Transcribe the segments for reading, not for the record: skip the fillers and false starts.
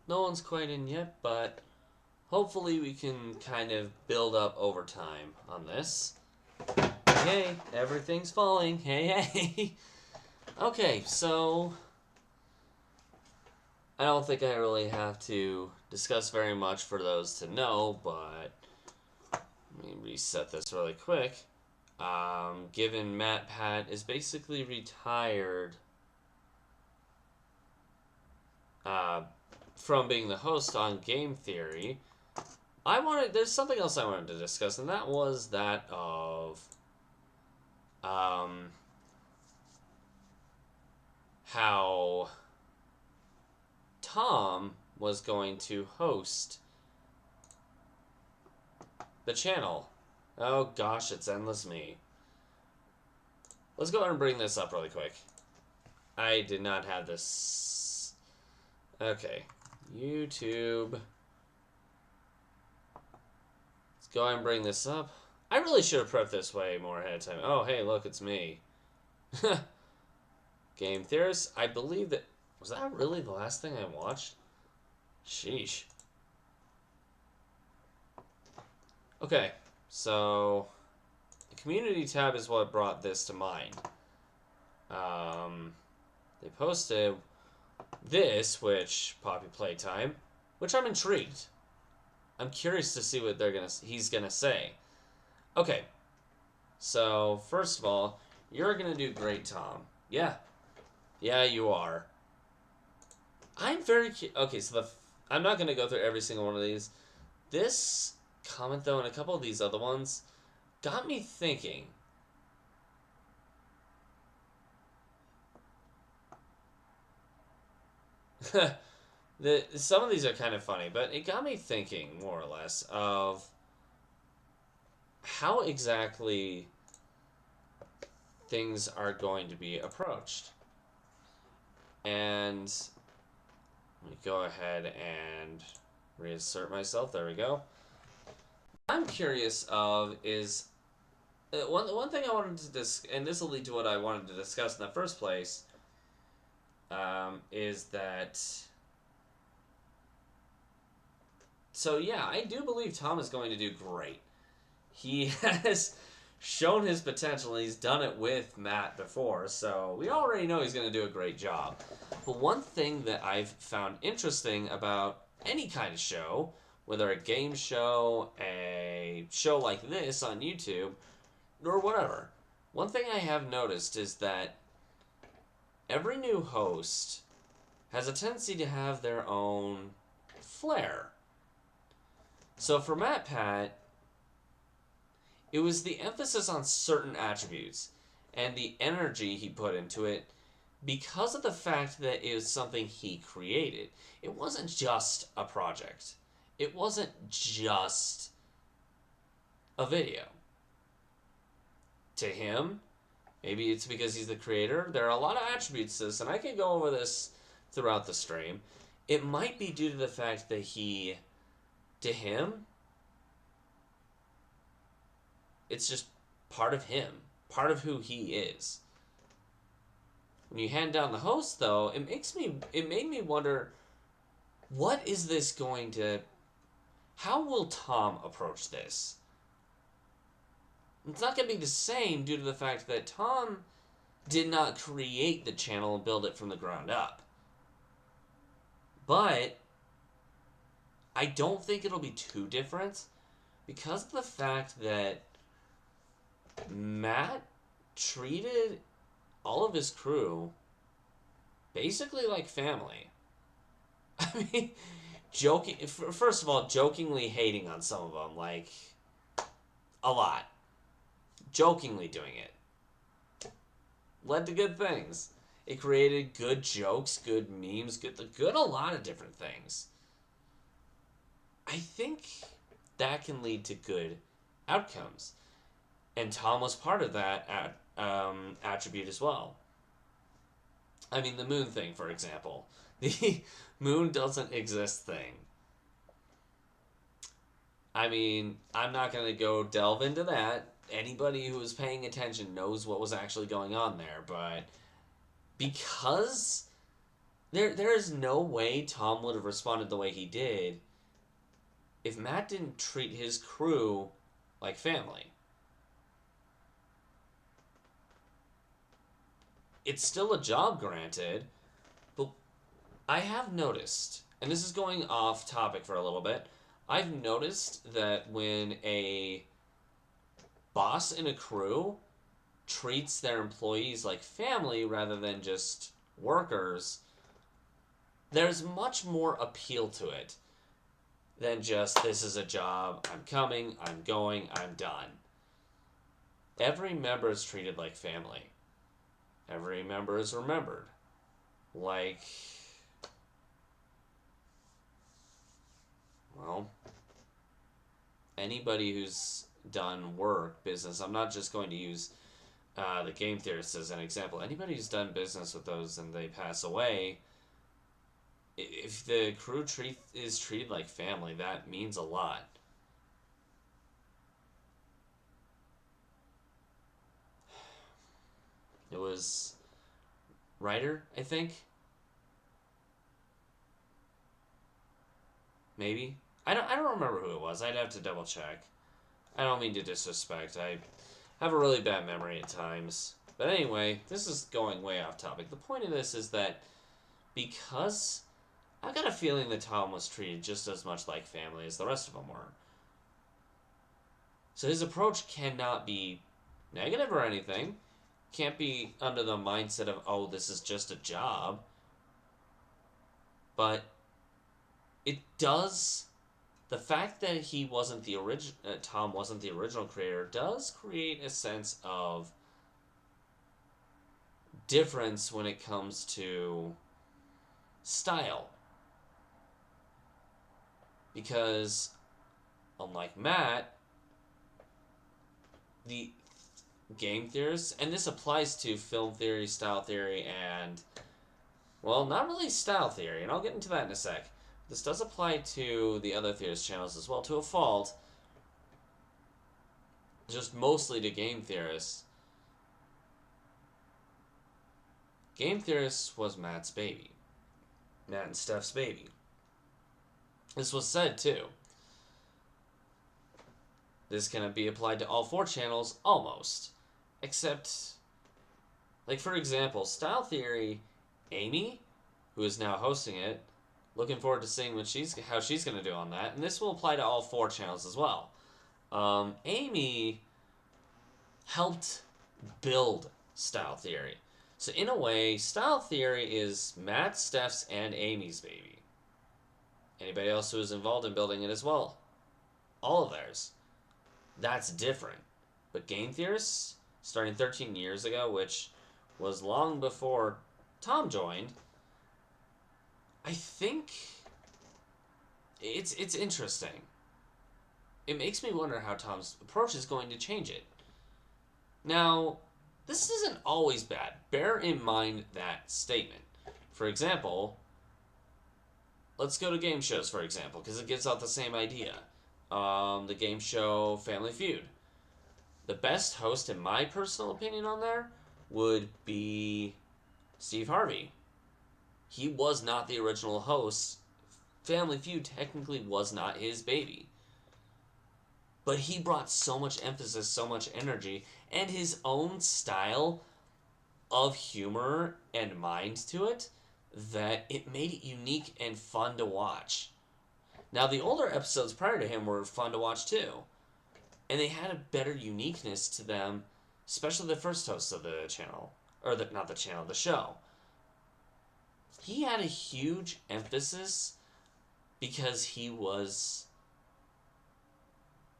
No one's quite in yet, but hopefully we can kind of build up over time on this. Hey, everything's falling. Hey, hey. Okay, so I don't think I really have to discuss very much for those to know, but let me reset this really quick. Given MatPat is basically retired uh, from being the host on Game Theory, there's something else I wanted to discuss, and that was that of um, how Tom was going to host the channel. Oh gosh, it's endless me. Let's go ahead and bring this up really quick. I did not have this. Okay. YouTube. Let's go ahead and bring this up. I really should have prepped this way more ahead of time. Oh, hey, look, it's me. Game Theorist. I believe that. Was that really the last thing I watched? Sheesh. Okay, so the community tab is what brought this to mind. They posted this, which Poppy Playtime, which I'm intrigued. I'm curious to see what he's gonna say. Okay, so first of all, you're gonna do great, Tom. Yeah, yeah, you are. I'm very okay. So I'm not gonna go through every single one of these. This comment though, and a couple of these other ones, got me thinking. Some of these are kind of funny, but it got me thinking more or less of how exactly things are going to be approached. And let me go ahead and reinsert myself. There we go. I'm curious of is one thing I wanted to discuss, and this will lead to what I wanted to discuss in the first place, is that. So yeah, I do believe Tom is going to do great. He has shown his potential, and he's done it with Matt before, so we already know he's going to do a great job. But one thing that I've found interesting about any kind of show, whether a game show, a show like this on YouTube, or whatever, one thing I have noticed is that every new host has a tendency to have their own flair. So for MatPat, it was the emphasis on certain attributes and the energy he put into it because of the fact that it was something he created. It wasn't just a project. It wasn't just a video. To him, maybe it's because he's the creator. There are a lot of attributes to this, and I can go over this throughout the stream. It might be due to the fact that to him, it's just part of him, part of who he is. When you hand down the host, though, it made me wonder, what is this going to, how will Tom approach this? It's not going to be the same due to the fact that Tom did not create the channel and build it from the ground up. But I don't think it'll be too different because of the fact that Matt treated all of his crew basically like family. I mean, first of all, jokingly hating on some of them, like a lot. Jokingly doing it led to good things. It created good jokes, good memes, good a lot of different things. I think that can lead to good outcomes, and Tom was part of that attribute as well. I mean, the moon thing, for example. The moon doesn't exist thing. I mean, I'm not going to go delve into that. Anybody who was paying attention knows what was actually going on there, but because there is no way Tom would have responded the way he did if Matt didn't treat his crew like family. It's still a job, granted, but I have noticed, and this is going off topic for a little bit, I've noticed that when a boss in a crew treats their employees like family rather than just workers, there's much more appeal to it than just, this is a job, I'm coming, I'm going, I'm done. Every member is treated like family. Every member is remembered. Like, well, anybody who's done work, business, I'm not just going to use the game theorists as an example. Anybody who's done business with those and they pass away, if the crew is treated like family, that means a lot. It was Ryder, I think. Maybe. I don't remember who it was. I'd have to double check. I don't mean to disrespect. I have a really bad memory at times. But anyway, this is going way off topic. The point of this is that because I got a feeling that Tom was treated just as much like family as the rest of them were. So his approach cannot be negative or anything. Can't be under the mindset of, oh, this is just a job. But it does, the fact that he wasn't the Tom wasn't the original creator does create a sense of difference when it comes to style. Because unlike Matt, the game theorists, and this applies to film theory, style theory, and, well, not really style theory, and I'll get into that in a sec. This does apply to the other theorist channels as well, to a fault, just mostly to game theorists. Game theorists was Matt's baby. Matt and Steph's baby. This was said too. This can be applied to all 4 channels, almost. Except, like for example, Style Theory, Amy, who is now hosting it, looking forward to seeing how she's going to do on that. And this will apply to all 4 channels as well. Amy helped build Style Theory. So in a way, Style Theory is Matt, Steph's, and Amy's baby. Anybody else who is involved in building it as well. All of theirs. That's different. But game theorists, starting 13 years ago, which was long before Tom joined, I think it's interesting. It makes me wonder how Tom's approach is going to change it. Now, this isn't always bad. Bear in mind that statement. For example, let's go to game shows, for example, because it gives out the same idea. The game show Family Feud. The best host, in my personal opinion, on there would be Steve Harvey. He was not the original host. Family Feud technically was not his baby. But he brought so much emphasis, so much energy, and his own style of humor and mind to it that it made it unique and fun to watch. Now, the older episodes prior to him were fun to watch too. And they had a better uniqueness to them, especially the first host of the channel. Or not the channel, the show. He had a huge emphasis because he was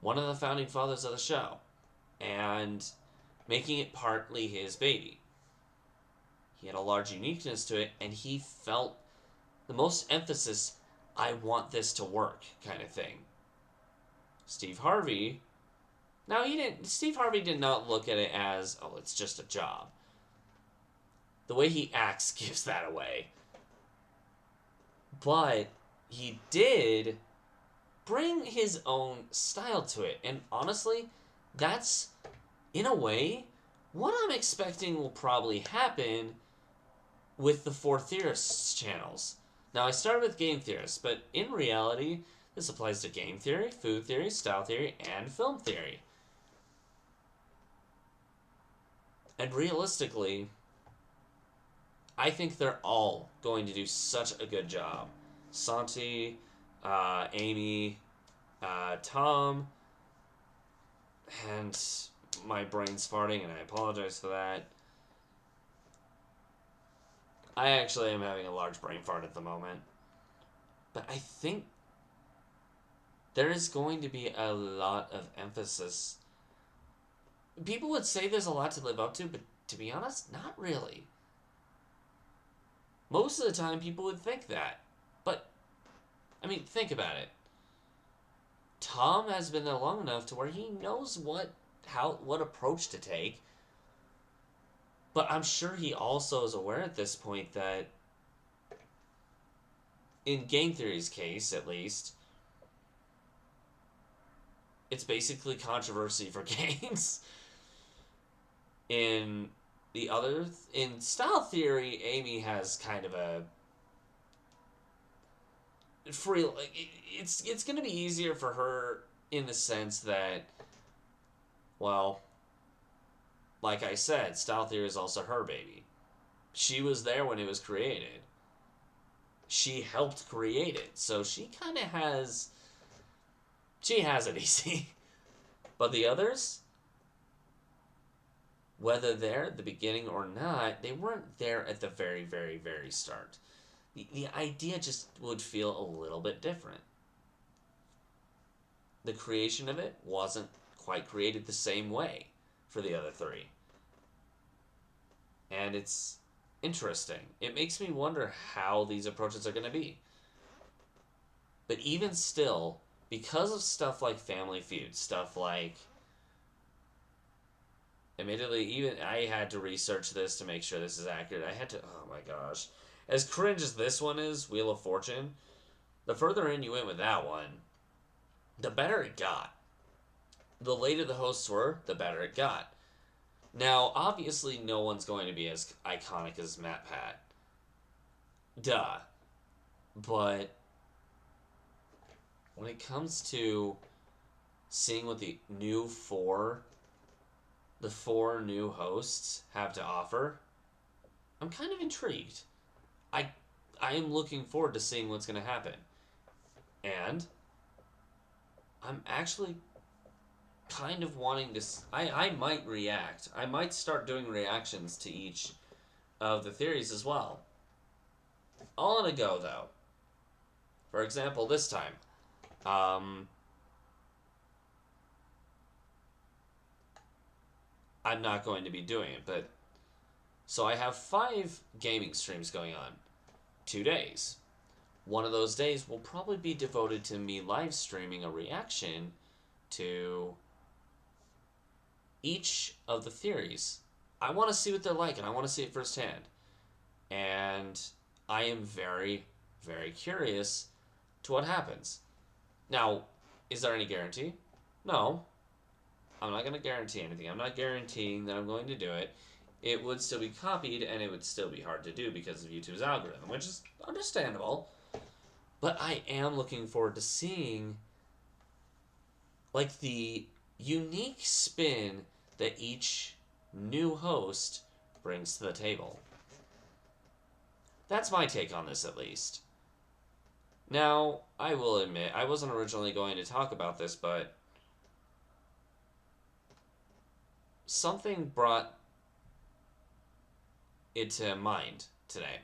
one of the founding fathers of the show. And making it partly his baby. He had a large uniqueness to it, and he felt the most emphasis, I want this to work, kind of thing. Steve Harvey, Steve Harvey did not look at it as, oh, it's just a job. The way he acts gives that away. But he did bring his own style to it. And honestly, that's, in a way, what I'm expecting will probably happen with the Four Theorists channels. Now, I started with Game Theorists, but in reality, this applies to game theory, food theory, style theory, and film theory. And realistically, I think they're all going to do such a good job. Santi, Amy, Tom, and my brain's farting, and I apologize for that. I actually am having a large brain fart at the moment. But I think there is going to be a lot of emphasis. People would say there's a lot to live up to, but to be honest, not really. Most of the time, people would think that. But, I mean, think about it. Tom has been there long enough to where he knows what approach to take. But I'm sure he also is aware at this point that, in game theory's case, at least, it's basically controversy for games. In style theory, Amy has kind of a free. It's going to be easier for her in the sense that, well, like I said, style theory is also her baby. She was there when it was created. She helped create it, so she kind of has. She has it easy. But the others, whether they're at the beginning or not, they weren't there at the very, very, very start. The idea just would feel a little bit different. The creation of it wasn't quite created the same way for the other three. And it's interesting. It makes me wonder how these approaches are going to be. But even still, because of stuff like Family Feud, stuff like... Admittedly, even I had to research this to make sure this is accurate. I had to... Oh my gosh. As cringe as this one is, Wheel of Fortune, the further in you went with that one, the better it got. The later the hosts were, the better it got. Now, obviously, no one's going to be as iconic as MatPat. Duh. But when it comes to seeing what the four new hosts have to offer, I'm kind of intrigued. I am looking forward to seeing what's going to happen. And I'm actually kind of wanting to... I might react. I might start doing reactions to each of the theories as well. All in a go, though. For example, this time. I'm not going to be doing it, but... So I have 5 gaming streams going on. 2 days. One of those days will probably be devoted to me live streaming a reaction to each of the theories. I want to see what they're like, and I want to see it firsthand. And I am very, very curious to what happens. Now, is there any guarantee? No. I'm not going to guarantee anything. I'm not guaranteeing that I'm going to do it. It would still be copied, and it would still be hard to do because of YouTube's algorithm, which is understandable. But I am looking forward to seeing, like, the unique spin that each new host brings to the table. That's my take on this, at least. Now, I will admit, I wasn't originally going to talk about this, but something brought it to mind today.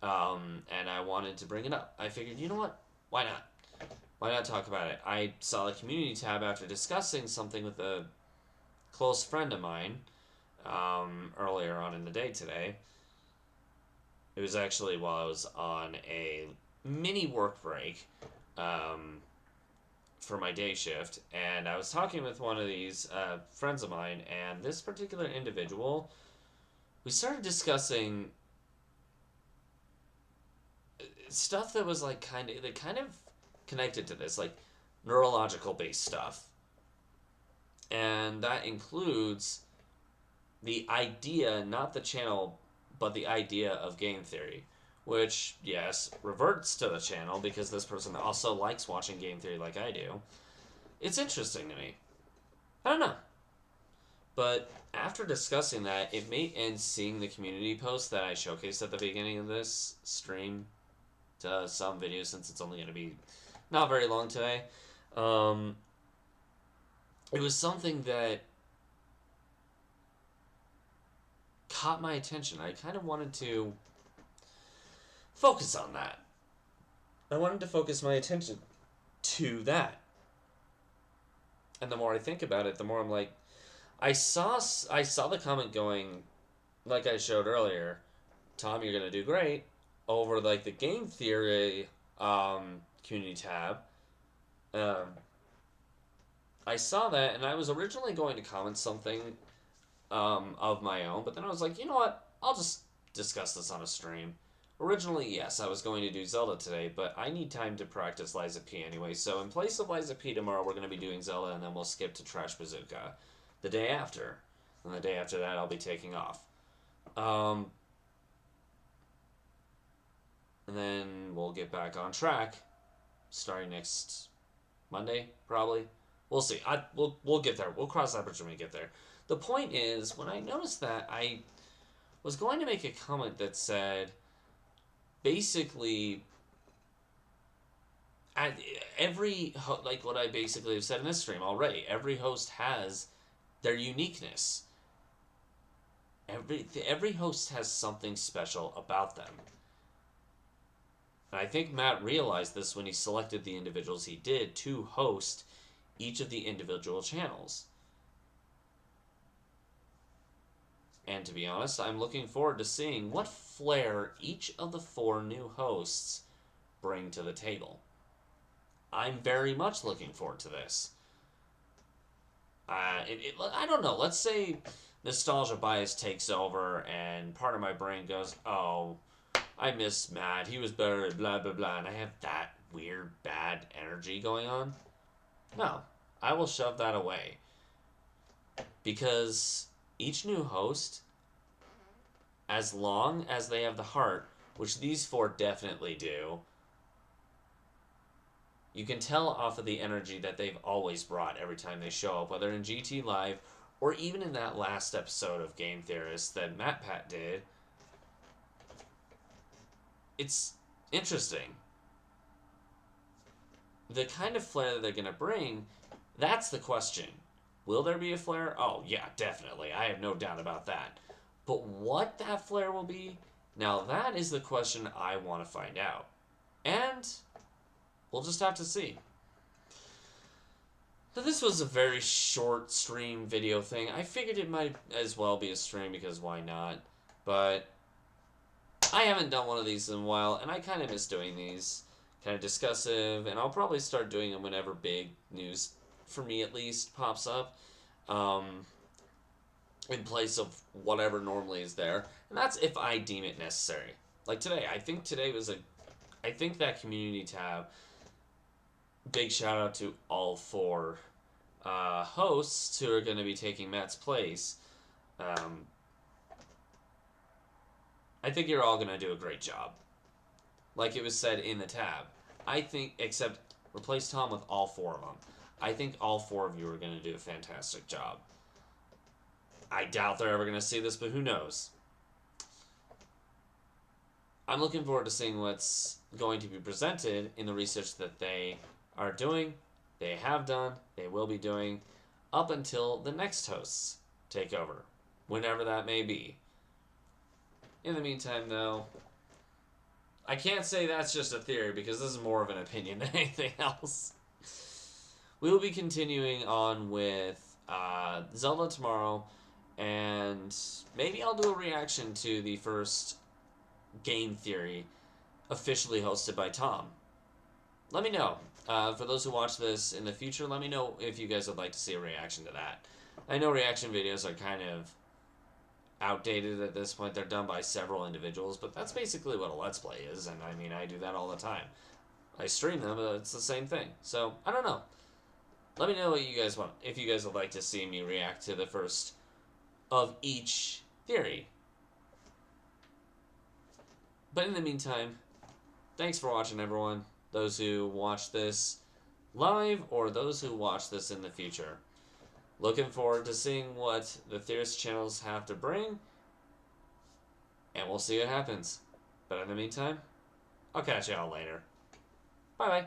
And I wanted to bring it up. I figured, you know what? Why not? Why not talk about it? I saw the community tab after discussing something with a close friend of mine earlier on in the day today. It was actually while I was on a mini work break for my day shift, and I was talking with one of these friends of mine, and this particular individual, we started discussing stuff that was like kind of connected to this, like neurological based stuff. And that includes the idea, not the channel, but the idea of game theory, which, yes, reverts to the channel because this person also likes watching game theory like I do. It's interesting to me. I don't know. But after discussing that, and seeing the community post that I showcased at the beginning of this stream to some videos, since it's only going to be not very long today, it was something that caught my attention. I kind of wanted to focus on that. I wanted to focus my attention to that. And the more I think about it, the more I'm like, I saw the comment going, like I showed earlier, Tom, you're gonna do great, over like the game theory community tab. I saw that, and I was originally going to comment something of my own, but then I was like, you know what? I'll just discuss this on a stream. Originally, yes, I was going to do Zelda today, but I need time to practice Liza P anyway, so in place of Liza P tomorrow, we're going to be doing Zelda, and then we'll skip to Trash Bazooka the day after. And the day after that, I'll be taking off. And then we'll get back on track, starting next Monday, probably. We'll see. We'll get there. We'll cross that bridge when we get there. The point is, when I noticed that, I was going to make a comment that said, basically, like what I basically have said in this stream already, every host has their uniqueness. Every host has something special about them. And I think Matt realized this when he selected the individuals he did to host each of the individual channels. And to be honest, I'm looking forward to seeing what flair each of the 4 new hosts bring to the table. I'm very much looking forward to this. I don't know, let's say nostalgia bias takes over and part of my brain goes, oh, I miss Matt, he was better at blah blah blah, and I have that weird bad energy going on. No, I will shove that away. Because each new host, as long as they have the heart, which these 4 definitely do, you can tell off of the energy that they've always brought every time they show up, whether in GT Live or even in that last episode of Game Theorist that MatPat did. It's interesting. The kind of flair that they're going to bring, that's the question. Will there be a flair? Oh, yeah, definitely. I have no doubt about that. But what that flair will be, now that is the question I want to find out. And we'll just have to see. So this was a very short stream video thing. I figured it might as well be a stream because why not? But I haven't done one of these in a while, and I kind of miss doing these. Kind of discussive, and I'll probably start doing them whenever big news, for me at least, pops up. In place of whatever normally is there. And that's if I deem it necessary. Like today, I think that community tab, big shout out to all 4 hosts who are going to be taking Matt's place. I think you're all going to do a great job. Like it was said in the tab. I think, except replace Tom with all 4 of them. I think all 4 of you are going to do a fantastic job. I doubt they're ever going to see this, but who knows? I'm looking forward to seeing what's going to be presented in the research that they are doing, they have done, they will be doing, up until the next hosts take over, whenever that may be. In the meantime, though, I can't say that's just a theory, because this is more of an opinion than anything else. We will be continuing on with Zelda tomorrow, and maybe I'll do a reaction to the first Game Theory officially hosted by Tom. Let me know. For those who watch this in the future, let me know if you guys would like to see a reaction to that. I know reaction videos are kind of outdated at this point. They're done by several individuals, but that's basically what a Let's Play is, and I mean, I do that all the time. I stream them, but it's the same thing. So, I don't know. Let me know what you guys want. If you guys would like to see me react to the first of each theory. But in the meantime, thanks for watching, everyone. Those who watch this live or those who watch this in the future. Looking forward to seeing what the Theorist channels have to bring, and we'll see what happens. But in the meantime, I'll catch y'all later. Bye-bye.